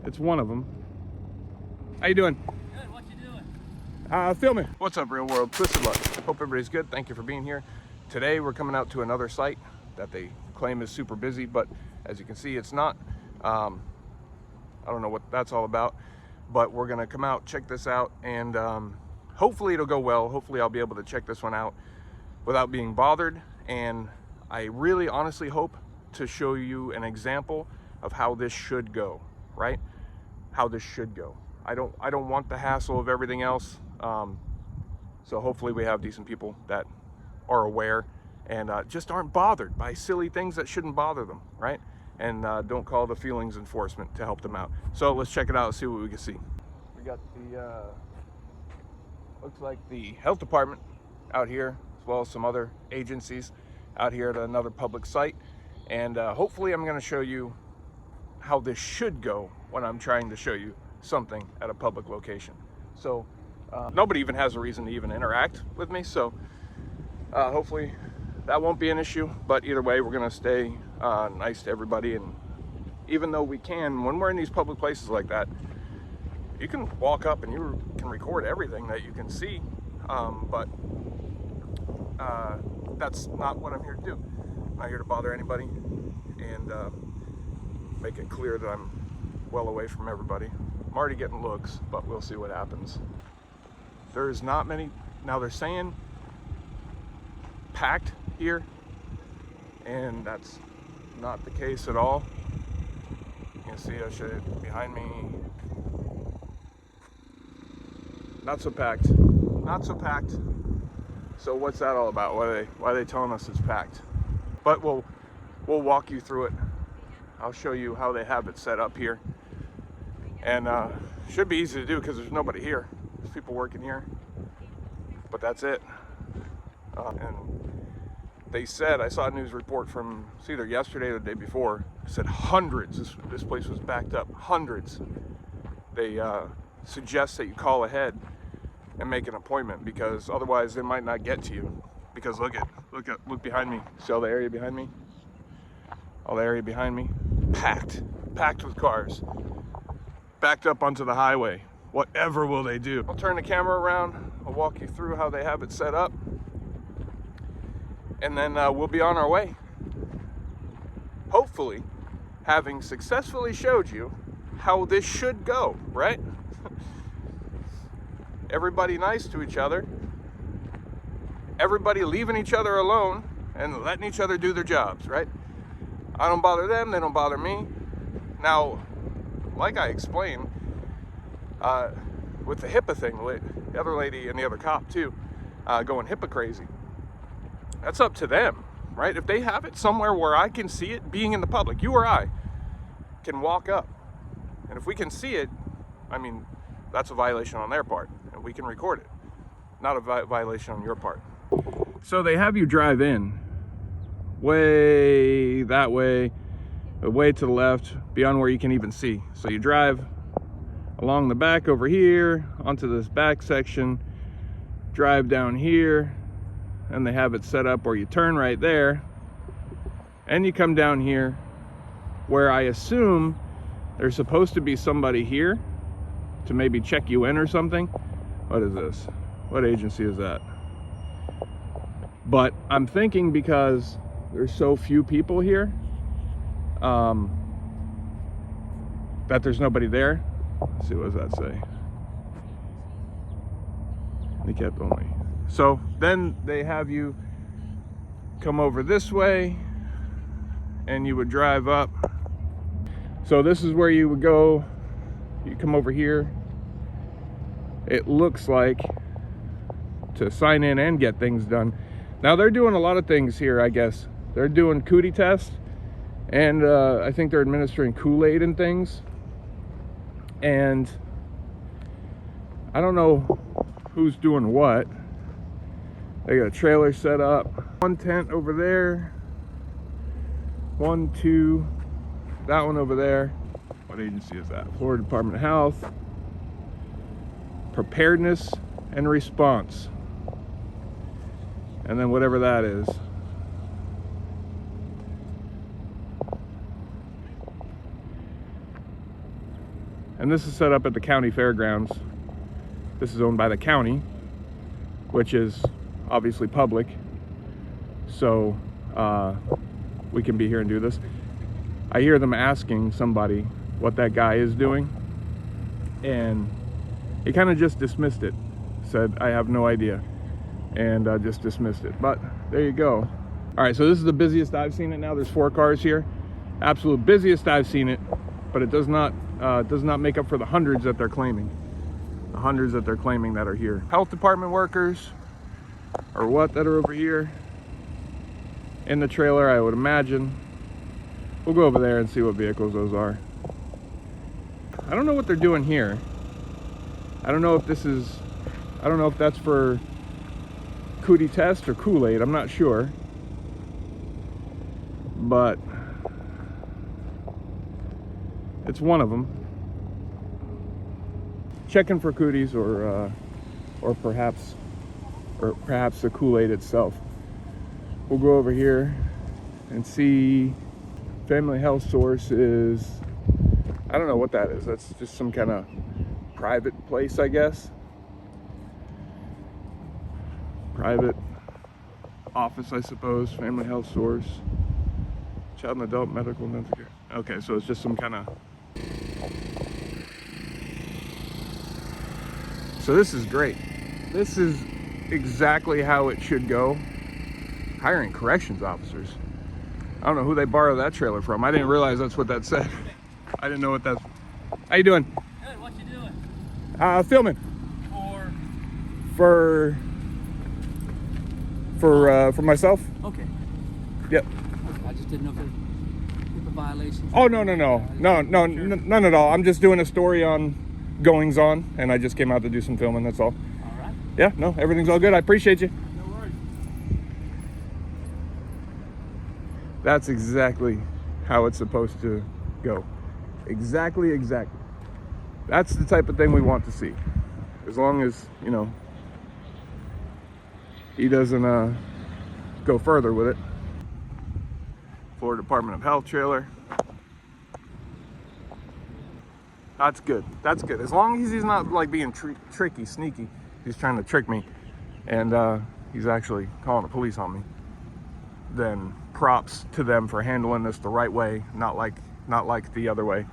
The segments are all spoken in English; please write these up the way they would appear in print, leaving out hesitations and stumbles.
It's one of them. How you doing? Good, what you doing? Filming. What's up, real world? Twisted Luck. Hope everybody's good. Thank you for being here. Today we're coming out to another site that they claim is super busy, but as you can see, it's not. I don't know what that's all about, but we're gonna come out, check this out, and hopefully it'll go well. Hopefully I'll be able to check this one out without being bothered. And I really honestly hope to show you an example of how this should go, right? How this should go. I don't want the hassle of everything else. So hopefully we have decent people that are aware and just aren't bothered by silly things that shouldn't bother them, right? And don't call the feelings enforcement to help them out. So let's check it out and see what we can see. We got the, looks like the health department out here, as well as some other agencies out here at another public site. And hopefully I'm gonna show you how this should go when I'm trying to show you something at a public location. So nobody even has a reason to even interact with me. So hopefully that won't be an issue, but either way, we're gonna stay nice to everybody. And even though we can, when we're in these public places like that, you can walk up and you can record everything that you can see, but that's not what I'm here to do. I'm not here to bother anybody and make it clear that I'm well away from everybody. I'm already getting looks, but we'll see what happens. There's not many. Now they're saying packed here, and that's not the case at all. You can see I should behind me. Not so packed. Not so packed. So what's that all about? Why are they telling us it's packed? But we'll walk you through it. I'll show you how they have it set up here. And should be easy to do because there's nobody here. There's people working here. But that's it. And they said, I saw a news report from it's either yesterday or the day before, it said hundreds, this place was backed up, hundreds. They suggest that you call ahead and make an appointment, because otherwise they might not get to you. Because look behind me. See all the area behind me? All the area behind me? Packed with cars. Backed up onto the highway. Whatever will they do? I'll turn the camera around. I'll walk you through how they have it set up. And then we'll be on our way. Hopefully, having successfully showed you how this should go, right? Everybody nice to each other. Everybody leaving each other alone and letting each other do their jobs, right? I don't bother them, they don't bother me. Now, like I explained, with the Hipaa thing, the other lady and the other cop too, going Hipaa crazy. That's up to them, right? If they have it somewhere where I can see it, being in the public, you or I can walk up. And if we can see it, I mean, that's a violation on their part, and we can record it. Not a violation on your part. So they have you drive in way that way to the left, beyond where you can even see. So you drive along the back over here onto this back section, drive down here, and they have it set up where you turn right there and you come down here, where I assume there's supposed to be somebody here to maybe check you in or something. What is this? What agency is that? But I'm thinking, because there's so few people here, that there's nobody there. Let's see, what does that say? Handicap only. So then they have you come over this way and you would drive up. So this is where you would go. You come over here. It looks like, to sign in and get things done. Now they're doing a lot of things here, I guess. They're doing cootie tests, and I think they're administering Kool-Aid and things. And I don't know who's doing what. They got a trailer set up. One tent over there. 1, 2. That one over there. What agency is that? Florida Department of Health. Preparedness and response. And then whatever that is. And this is set up at the county fairgrounds. This is owned by the county, which is obviously public. So we can be here and do this. I hear them asking somebody what that guy is doing, and he kind of just dismissed it. Said, I have no idea, and just dismissed it. But there you go. All right, so this is the busiest I've seen it now. There's 4 cars here. Absolute busiest I've seen it, but it does not make up for the hundreds that they're claiming. The hundreds that they're claiming that are here. Health department workers, or what, that are over here in the trailer, I would imagine. We'll go over there and see what vehicles those are. I don't know what they're doing here. I don't know if this is, I don't know if that's for cootie test or Kool-Aid, I'm not sure. But it's one of them. Checking for cooties, or perhaps the Kool-Aid itself. We'll go over here and see. Family Health Source is, I don't know what that is. That's just some kind of private place, I guess. Private office, I suppose. Family Health Source. Child and Adult Medical and Dental Care. Okay, so it's just some kind of. So this is great. This is exactly how it should go. Hiring corrections officers. I don't know who they borrow that trailer from. I didn't realize that's what that said. I didn't know what that's. How you doing? Good, what you doing? Filming. For myself. Okay. Yep. Okay, I just didn't know if there were violations. Oh, no, none at all. I'm just doing a story on goings on, and I just came out to do some filming, that's all. All right. Yeah, no, everything's all good. I appreciate you. No worries. That's exactly how it's supposed to go. Exactly. That's the type of thing we want to see. As long as, you know, he doesn't go further with it. Florida Department of Health trailer. That's good. That's good. As long as he's not like being tricky, sneaky. He's trying to trick me, and he's actually calling the police on me. Then props to them for handling this the right way, not like the other way.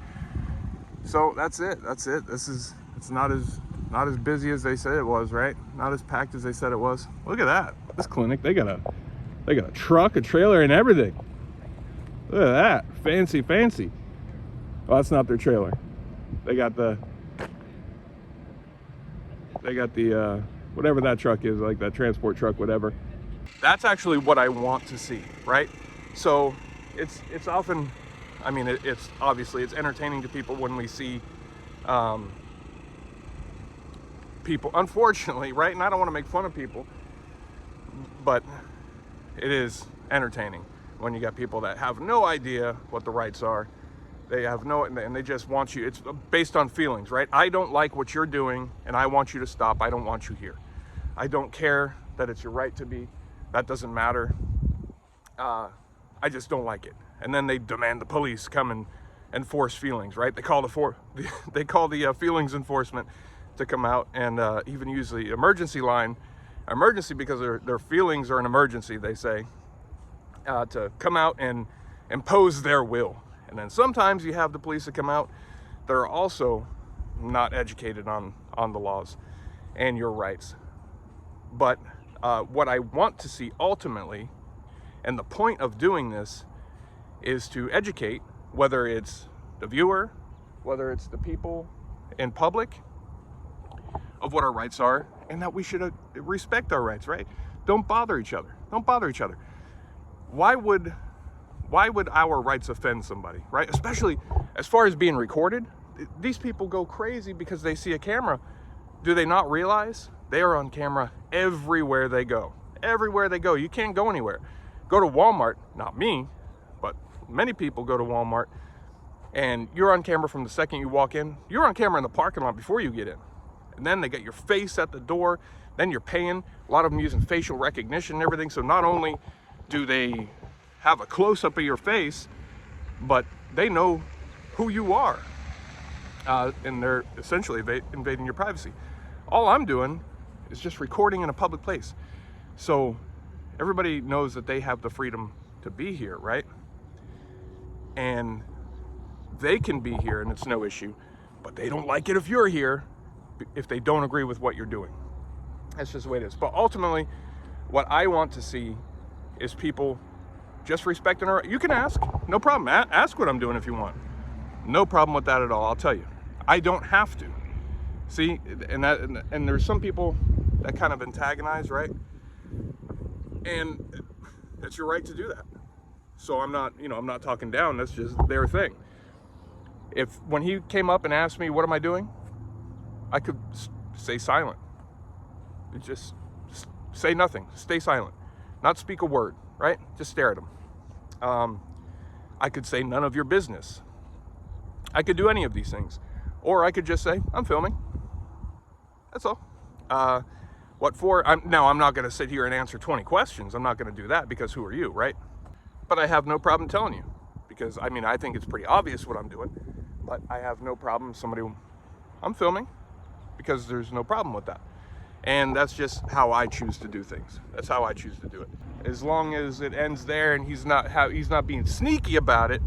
So that's it. It's not as busy as they said it was, right? Not as packed as they said it was. Look at that. This clinic, they got a truck, a trailer, and everything. Look at that. Fancy. Well, that's not their trailer. They got the whatever that truck is, like that transport truck, whatever. That's actually what I want to see, right? So it's often, I mean, it's obviously it's entertaining to people when we see people, unfortunately, right? And I don't want to make fun of people, but it is entertaining when you got people that have no idea what the rights are. They have no, and they just want you, it's based on feelings, right? I don't like what you're doing, and I want you to stop. I don't want you here. I don't care that it's your right to be. That doesn't matter. I just don't like it. And then they demand the police come and enforce feelings, right? They call the feelings enforcement to come out and even use the emergency line. Emergency because their feelings are an emergency, they say, to come out and impose their will. And then sometimes you have the police that come out, they're also not educated on the laws and your rights. But what I want to see ultimately, and the point of doing this, is to educate, whether it's the viewer, whether it's the people in public, of what our rights are, and that we should respect our rights, right? Don't bother each other. Why would our rights offend somebody, right? Especially as far as being recorded. These people go crazy because they see a camera. Do they not realize they are on camera everywhere they go? Everywhere they go. You can't go anywhere. Go to Walmart, not me, but many people go to Walmart, and you're on camera from the second you walk in. You're on camera in the parking lot before you get in. And then they get your face at the door. Then you're paying. A lot of them using facial recognition and everything. So not only do they have a close-up of your face, but they know who you are. and they're essentially invading your privacy. All I'm doing is just recording in a public place. So everybody knows that they have the freedom to be here, right? And they can be here and it's no issue, but they don't like it if you're here, if they don't agree with what you're doing. That's just the way it is. But ultimately, what I want to see is people just respecting our, you can ask, no problem. Ask what I'm doing if you want. No problem with that at all, I'll tell you. I don't have to. See, and there's some people that kind of antagonize, right? And it's your right to do that. So I'm not talking down, that's just their thing. When he came up and asked me, what am I doing? I could stay silent. Just say nothing, stay silent. Not speak a word, right? Just stare at him. I could say none of your business. I could do any of these things. Or I could just say, I'm filming. That's all. What for? I'm not going to sit here and answer 20 questions. I'm not going to do that because who are you, right? But I have no problem telling you because, I think it's pretty obvious what I'm doing, but I have no problem I'm filming because there's no problem with that. And that's just how I choose to do things. That's how I choose to do it. As long as it ends there and he's not being sneaky about it,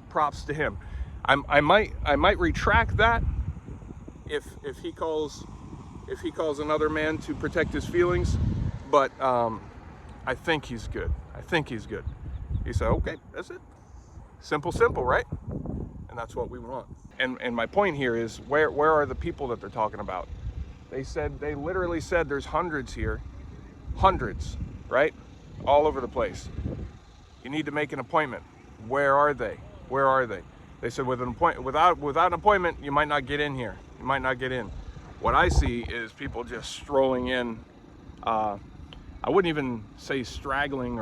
props to him. I might retract that if he calls another man to protect his feelings, but I think he's good. He said, okay, that's it. Simple, right? And that's what we want. And my point here is, where are the people that they're talking about? They literally said there's hundreds here. Hundreds, right? All over the place. You need to make an appointment. Where are they? They said without an appointment, you might not get in here. You might not get in. What I see is people just strolling in. I wouldn't even say straggling,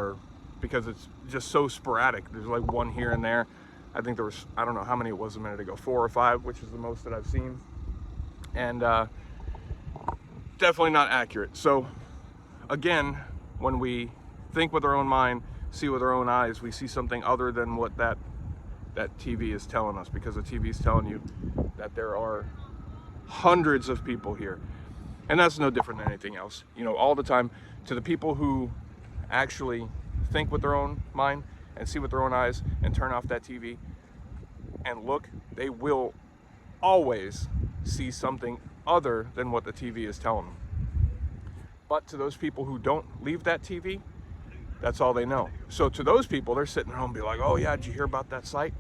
because it's just so sporadic. There's like one here and there. I think there was, I don't know how many it was a minute ago, 4 or 5, which is the most that I've seen. And definitely not accurate. So again, when we think with our own mind, see with our own eyes, we see something other than what that TV is telling us, because the TV is telling you that there are hundreds of people here. And that's no different than anything else. All the time, to the people who actually think with their own mind and see with their own eyes and turn off that TV and look, they will always see something other than what the TV is telling them. But to those people who don't leave that TV, that's all they know. So to those people, they're sitting at home and be like, oh yeah, did you hear about that site?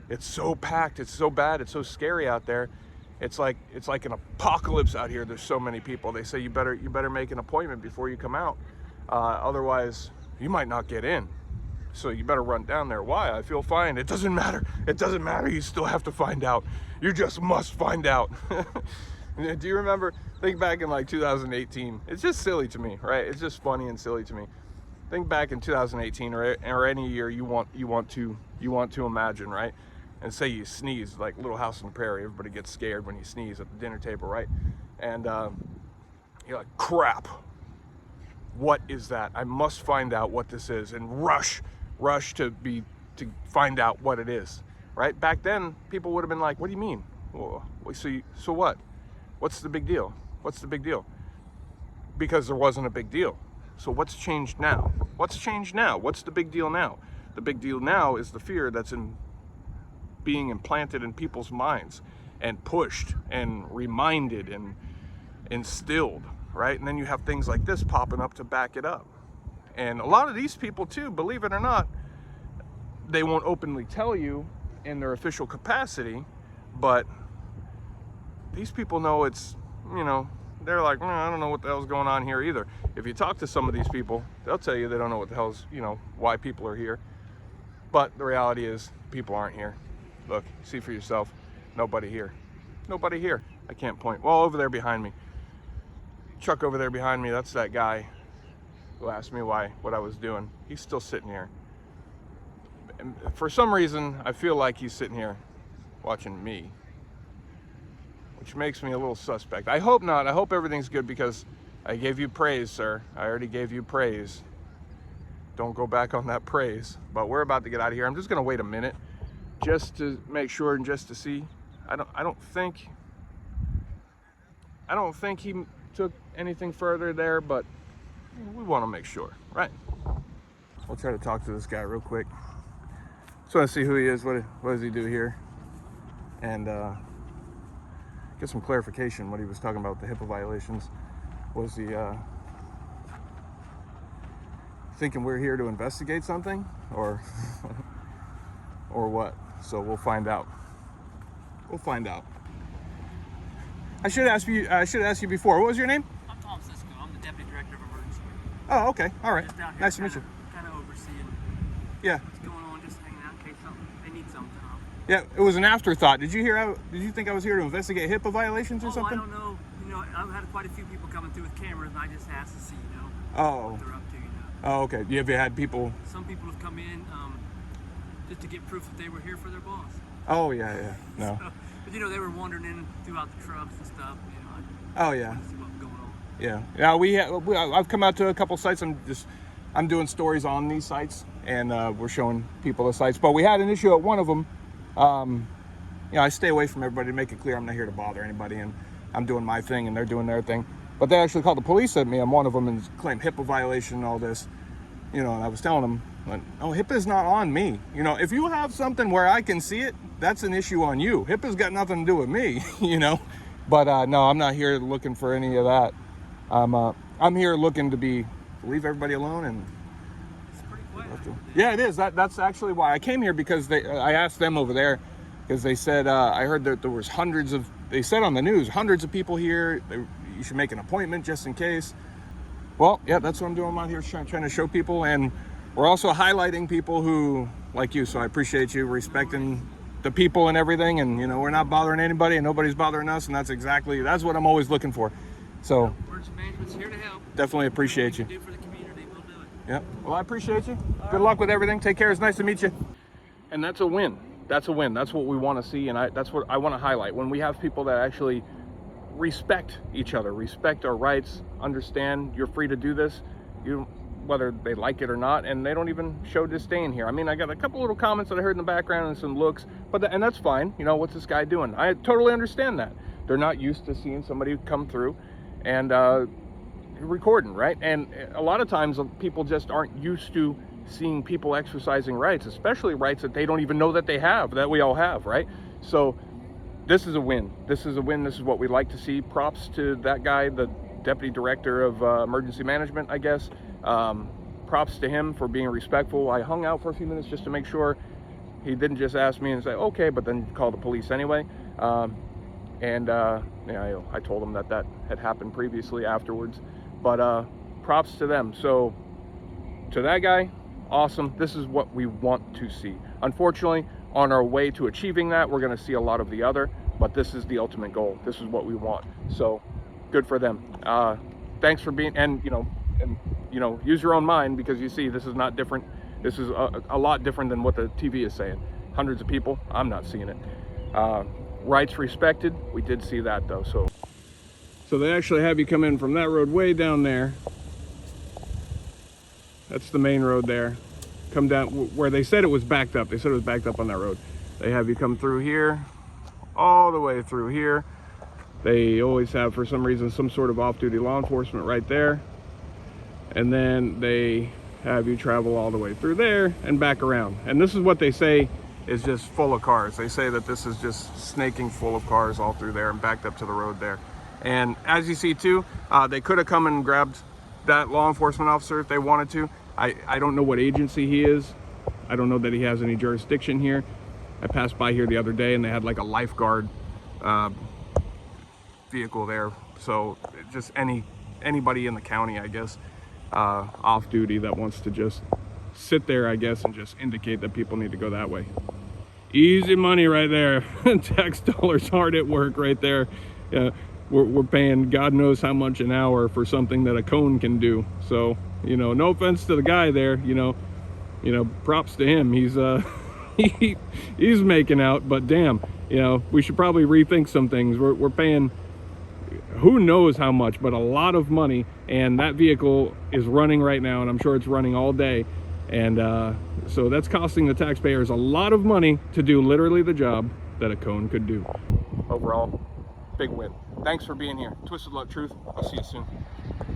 It's so packed, it's so bad, it's so scary out there. It's like an apocalypse out here. There's so many people. They say you better make an appointment before you come out. Otherwise, you might not get in. So you better run down there. Why? I feel fine. It doesn't matter. It doesn't matter. You still have to find out. You just must find out. Do you remember? Think back in like 2018. It's just silly to me, right? It's just funny and silly to me. Think back in 2018 or any year you want to imagine, right? And say you sneeze, like Little House on the Prairie. Everybody gets scared when you sneeze at the dinner table, right? And you're like, crap. What is that? I must find out what this is, and rush to find out what it is, right? Back then, people would have been like, "What do you mean? Well, so what? What's the big deal? What's the big deal?" Because there wasn't a big deal. So what's changed now? What's changed now? What's the big deal now? The big deal now is the fear that's being implanted in people's minds and pushed and reminded and instilled, right? And then you have things like this popping up to back it up. And a lot of these people too, believe it or not, they won't openly tell you in their official capacity, but these people know it's, they're like, I don't know what the hell's going on here either. If you talk to some of these people, they'll tell you they don't know what the hell's, why people are here. But the reality is, people aren't here. Look, see for yourself. Nobody here. Nobody here. I can't point. Well, over there behind me. Chuck over there behind me, that's that guy who asked me what I was doing. He's still sitting here. And for some reason, I feel like he's sitting here watching me, which makes me a little suspect. I hope not. I hope everything's good, because I gave you praise, sir. I already gave you praise. Don't go back on that praise. But we're about to get out of here. I'm just going to wait a minute just to make sure and just to see. I don't think he took anything further there, but we want to make sure, right? We'll try to talk to this guy real quick. Just want to see who he is, what does he do here, and get some clarification what he was talking about, the HIPAA violations. Was he thinking we're here to investigate something, or or what? So we'll find out. We'll find out. I should ask you before. What was your name? I'm Tom Cisco. I'm the Deputy Director of Emergency. Oh, okay. All right. Just down here Nice to meet you. Kind of overseeing Yeah. what's going on, just hanging out in case they need something. Yeah, it was an afterthought. Did you think I was here to investigate HIPAA violations or something? I don't know. I've had quite a few people coming through with cameras, and I just asked to see, Oh. what they're up to, Oh, okay. Have you had people? Some people have come in just to get proof that they were here for their boss. Oh, yeah. No. So, but they were wandering in throughout the trucks and stuff. Oh, yeah. To see what was going on. Yeah. I've come out to a couple sites. I'm doing stories on these sites, and we're showing people the sites. But we had an issue at one of them. I stay away from everybody to make it clear I'm not here to bother anybody, and I'm doing my thing and they're doing their thing. But they actually called the police at me on one of them and claimed HIPAA violation and all this. And I was telling them, oh, HIPAA's not on me. If you have something where I can see it, that's an issue on you. HIPAA's got nothing to do with me, But no, I'm not here looking for any of that. I'm here looking to leave everybody alone, and It's pretty quiet out there. yeah, it is. That's actually why I came here, because I asked them over there, because they said I heard that there was they said on the news, hundreds of people here. You should make an appointment just in case. Well, yeah, that's what I'm doing. I'm out here trying to show people, and we're also highlighting people who, like you, so I appreciate you respecting the people and everything, and we're not bothering anybody and nobody's bothering us, and that's what I'm always looking for. So Emergency management's here to help. definitely appreciate you. Do for the community, we'll do it. Yeah. Well, I appreciate you. Good luck with everything. Take care. It's nice to meet you. And that's a win. That's a win. That's what we want to see, and that's what I want to highlight. When we have people that actually respect each other, respect our rights, understand you're free to do this, whether they like it or not, and they don't even show disdain here. I mean, I got a couple little comments that I heard in the background and some looks, and that's fine. What's this guy doing? I totally understand that. They're not used to seeing somebody come through and recording, right? And a lot of times people just aren't used to seeing people exercising rights, especially rights that they don't even know that they have, that we all have, right? So this is a win. This is a win. This is what we like to see. Props to that guy, the Deputy Director of Emergency Management, I guess. Props to him for being respectful. I hung out for a few minutes just to make sure he didn't just ask me and say, okay, but then call the police anyway. I told him that had happened previously afterwards. But props to them. So to that guy, awesome. This is what we want to see. Unfortunately, on our way to achieving that, we're going to see a lot of the other, but this is the ultimate goal. This is what we want. So good for them. Thanks for being, and use your own mind, because you see, this is not different. This is a lot different than what the TV is saying. Hundreds of people, I'm not seeing it. Rights respected, we did see that though. So they actually have you come in from that road way down there. That's the main road there. Come down where they said it was backed up. They said it was backed up on that road. They have you come through here, all the way through here. They always have, for some reason, some sort of off-duty law enforcement right there. And then they have you travel all the way through there and back around. And this is what they say is just full of cars. They say that this is just snaking full of cars all through there and backed up to the road there. And as you see too, they could have come and grabbed that law enforcement officer if they wanted to. I don't know what agency he is. I don't know that he has any jurisdiction here. I passed by here the other day and they had like a lifeguard vehicle there. So just anybody in the county, I guess, off duty that wants to just sit there, I guess, and just indicate that people need to go that way. Easy money right there. Tax dollars hard at work right there. We're paying God knows how much an hour for something that a cone can do. So, no offense to the guy there, props to him. He's he's making out, but damn, we should probably rethink some things. We're paying who knows how much, but a lot of money, and that vehicle is running right now, and I'm sure it's running all day. And So that's costing the taxpayers a lot of money to do literally the job that a cone could do. Overall, big win. Thanks for being here. Twisted Luck Truth. I'll see you soon.